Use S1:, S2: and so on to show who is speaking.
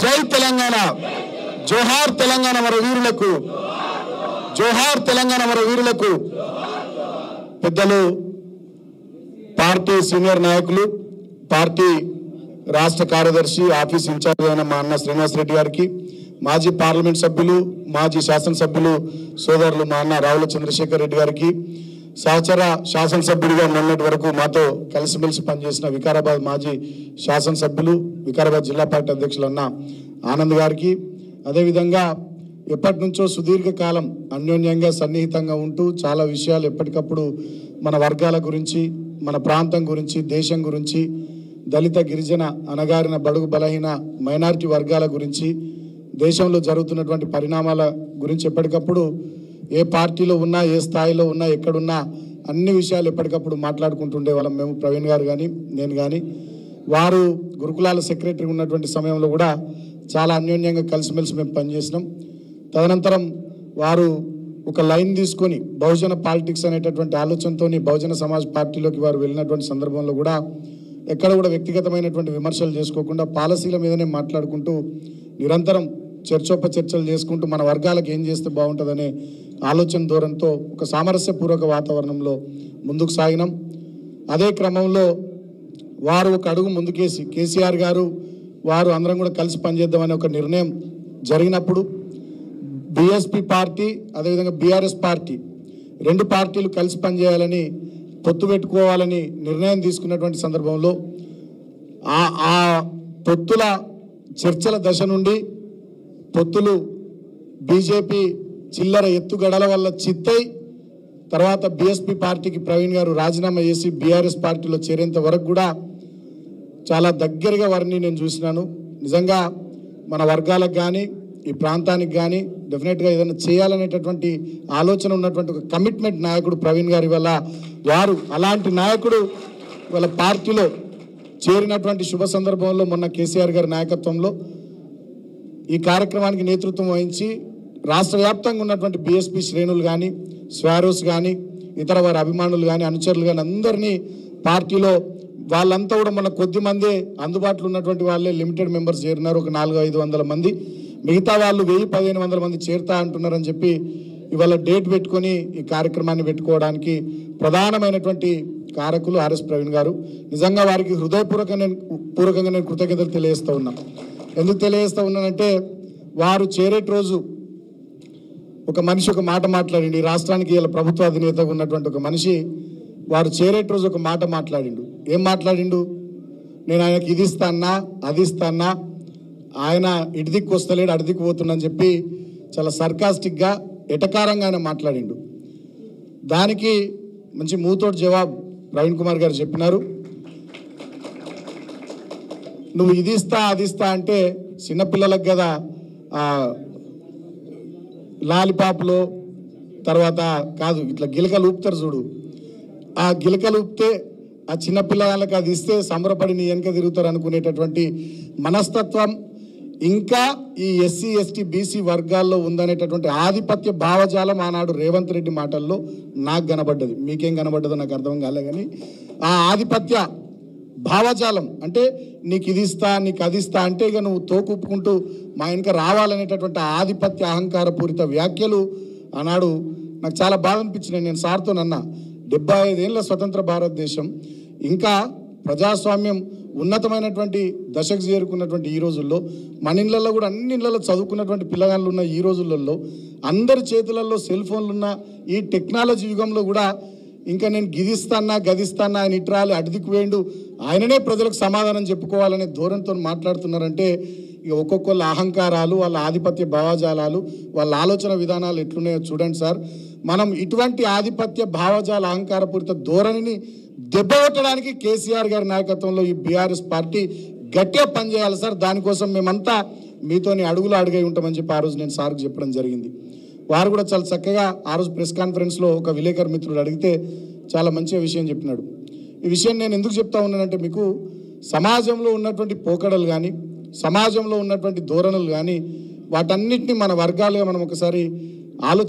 S1: జై తెలంగాణ, జోహార్ తెలంగాణ మన వీరులకు, జోహార్ తెలంగాణ మన వీరులకు. పెద్దలు, పార్టీ సీనియర్ నాయకులు, పార్టీ రాష్ట్ర కార్యదర్శి, ఆఫీస్ ఇన్ఛార్జ్ అయిన మా అన్న శ్రీనివాస్ రెడ్డి గారికి, మాజీ పార్లమెంట్ సభ్యులు, మాజీ శాసనసభ్యులు సోదరులు మా అన్న రావుల చంద్రశేఖర్ రెడ్డి గారికి, సహచర శాసనసభ్యుడిగా మొన్నటి వరకు మాతో కలిసిమెలిసి పనిచేసిన వికారాబాద్ మాజీ శాసనసభ్యులు, వికారాబాద్ జిల్లా పార్టీ అధ్యక్షులు అన్న ఆనంద్ గారికి, అదేవిధంగా ఎప్పటి నుంచో సుదీర్ఘకాలం అన్యోన్యంగా సన్నిహితంగా ఉంటూ చాలా విషయాలు ఎప్పటికప్పుడు మన వర్గాల గురించి, మన ప్రాంతం గురించి, దేశం గురించి, దళిత గిరిజన అణగారిన బడుగు బలహీన మైనారిటీ వర్గాల గురించి, దేశంలో జరుగుతున్నటువంటి పరిణామాల గురించి ఎప్పటికప్పుడు ఏ పార్టీలో ఉన్నా, ఏ స్థాయిలో ఉన్నా, ఎక్కడున్నా అన్ని విషయాలు ఎప్పటికప్పుడు మాట్లాడుకుంటుండే వాళ్ళం మేము. ప్రవీణ్ గారు కానీ నేను కానీ, వారు గురుకులాల సెక్రటరీ ఉన్నటువంటి సమయంలో కూడా చాలా అన్యోన్యంగా కలిసిమెలిసి మేము పనిచేసినాం. తదనంతరం వారు ఒక లైన్ తీసుకొని బహుజన పాలిటిక్స్ అనేటటువంటి ఆలోచనతో బహుజన సమాజ్ పార్టీలోకి వారు వెళ్ళినటువంటి సందర్భంలో కూడా ఎక్కడ కూడా వ్యక్తిగతమైనటువంటి విమర్శలు చేసుకోకుండా పాలసీల మీదనే మాట్లాడుకుంటూ నిరంతరం చర్చోపచర్చలు చేసుకుంటూ మన వర్గాలకు ఏం చేస్తే బాగుంటుందనే ఆలోచన ధోరణితో ఒక సామరస్యపూర్వక వాతావరణంలో ముందుకు సాగినాం. అదే క్రమంలో వారు ఒక అడుగు ముందుకేసి కేసీఆర్ గారు వారు అందరం కూడా కలిసి పనిచేద్దామనే ఒక నిర్ణయం జరిగినప్పుడు బీఎస్పీ పార్టీ అదేవిధంగా బీఆర్ఎస్ పార్టీ రెండు పార్టీలు కలిసి పనిచేయాలని, పొత్తు పెట్టుకోవాలని నిర్ణయం తీసుకున్నటువంటి సందర్భంలో ఆ పొత్తుల చర్చల దశ నుండి పొత్తులు బీజేపీ చిల్లర ఎత్తుగడల వల్ల చిత్తై తర్వాత బీఎస్పీ పార్టీకి ప్రవీణ్ గారు రాజీనామా చేసి బీఆర్ఎస్ పార్టీలో చేరేంత వరకు కూడా చాలా దగ్గరగా వారిని నేను చూసినాను. నిజంగా మన వర్గాలకు కానీ ఈ ప్రాంతానికి కానీ డెఫినెట్గా ఏదైనా చేయాలనేటటువంటి ఆలోచన ఉన్నటువంటి ఒక కమిట్మెంట్ నాయకుడు ప్రవీణ్ గారి వల్ల, వారు అలాంటి నాయకుడు వాళ్ళ పార్టీలో చేరినటువంటి శుభ సందర్భంలో మొన్న కేసీఆర్ గారి నాయకత్వంలో ఈ కార్యక్రమానికి నేతృత్వం వహించి రాష్ట్ర వ్యాప్తంగా ఉన్నటువంటి బీఎస్పీ శ్రేణులు కానీ, స్వారోస్ కానీ, ఇతర వారి అభిమానులు కానీ, అనుచరులు కానీ అందరినీ పార్టీలో వాళ్ళంతా కూడా మన కొద్ది మందే అందుబాటులో ఉన్నటువంటి వాళ్ళే లిమిటెడ్ మెంబర్స్ చేరినారు. ఒక 400-500 మంది, మిగతా వాళ్ళు 1000-1500 మంది చేరుతా అంటున్నారని చెప్పి ఇవాళ డేట్ పెట్టుకొని ఈ కార్యక్రమాన్ని పెట్టుకోవడానికి ప్రధానమైనటువంటి కారకులు ఆర్ఎస్ ప్రవీణ్ గారు. నిజంగా వారికి హృదయపూర్వకంగా నేను కృతజ్ఞతలు తెలియజేస్తూ ఉన్నా. ఎందుకు తెలియజేస్తూ ఉన్నానంటే, వారు చేరేటి రోజు ఒక మనిషి ఒక మాట మాట్లాడిండు. ఈ రాష్ట్రానికి ఇలా ప్రభుత్వ అధినేతగా ఉన్నటువంటి ఒక మనిషి వారు చేరేటి రోజు ఒక మాట మాట్లాడిండు. ఏం మాట్లాడిండు? నేను ఆయనకి ఇది ఇస్తానా, అది ఇస్తానా, ఆయన ఇటు దిక్కు వస్తలేడు, అటు దిక్కు పోతున్నా చెప్పి చాలా సర్కాస్టిక్గా ఎటకారంగా ఆయన మాట్లాడిండు. దానికి మంచి మూతోటి జవాబు ప్రవీణ్ కుమార్ గారు చెప్పినారు. నువ్వు ఇది ఇస్తా అది ఇస్తా అంటే చిన్నపిల్లలకు కదా లాలిపాపులో తర్వాత కాదు, ఇట్లా గిలకలు ఊపుతారు చూడు, ఆ గిలకలు ఊపితే ఆ చిన్నపిల్లలకు అది ఇస్తే సంబరపడి నీ వెనక తిరుగుతారు అనుకునేటటువంటి మనస్తత్వం ఇంకా ఈ ఎస్సీ ఎస్టీ బీసీ వర్గాల్లో ఉందనేటటువంటి ఆధిపత్య భావజాలం ఆనాడు రేవంత్ రెడ్డి మాటల్లో నాకు కనబడ్డది. మీకేం కనబడ్డదో నాకు అర్థం కాలే, కానీ ఆ ఆధిపత్య భావజాలం అంటే నీకు ఇది ఇస్తా, నీకు అది ఇస్తా అంటే ఇక నువ్వు తోకుప్పుకుంటూ మా వెనక రావాలనేటటువంటి ఆధిపత్య అహంకారపూరిత వ్యాఖ్యలు ఆనాడు నాకు చాలా బాధ అనిపించినాయి. నేను సార్తో నన్నా 75 ఏళ్ళ స్వతంత్ర భారతదేశం, ఇంకా ప్రజాస్వామ్యం ఉన్నతమైనటువంటి దశకు చేరుకున్నటువంటి ఈ రోజుల్లో, మన ఇళ్లలో కూడా అన్ని ఇళ్లలో చదువుకున్నటువంటి పిల్లగాళ్ళు ఉన్న ఈ రోజులలో, అందరి చేతులలో సెల్ ఫోన్లు ఉన్న ఈ టెక్నాలజీ యుగంలో కూడా ఇంకా నేను గిదిస్తానా గదిస్తానా, ఆయన ఇట్రాలి అడిదికి వేయండు, ఆయననే ప్రజలకు సమాధానం చెప్పుకోవాలనే ధోరణితో మాట్లాడుతున్నారంటే ఇక ఒక్కొక్కళ్ళ అహంకారాలు, వాళ్ళ ఆధిపత్య భావజాలాలు, వాళ్ళ ఆలోచన విధానాలు ఎట్లున్నాయో చూడండి సార్. మనం ఇటువంటి ఆధిపత్య భావజాల అహంకారపూరిత ధోరణిని దెబ్బకొట్టడానికి కేసీఆర్ గారి నాయకత్వంలో ఈ బీఆర్ఎస్ పార్టీ గట్టిగా పనిచేయాలి సార్. దానికోసం మేమంతా మీతోని అడుగులు అడుగై ఉంటామని చెప్పి ఆ రోజు నేను సార్కి చెప్పడం జరిగింది. వారు కూడా చాలా చక్కగా ఆ రోజు ప్రెస్ కాన్ఫరెన్స్లో ఒక విలేకరు మిత్రుడు అడిగితే చాలా మంచిగా విషయం చెప్పినాడు. ఈ విషయం నేను ఎందుకు చెప్తా ఉన్నానంటే, మీకు సమాజంలో ఉన్నటువంటి పోకడలు కానీ, సమాజంలో ఉన్నటువంటి ధోరణులు కానీ, వాటన్నిటిని మన వర్గాలుగా మనం ఒకసారి ఆలోచి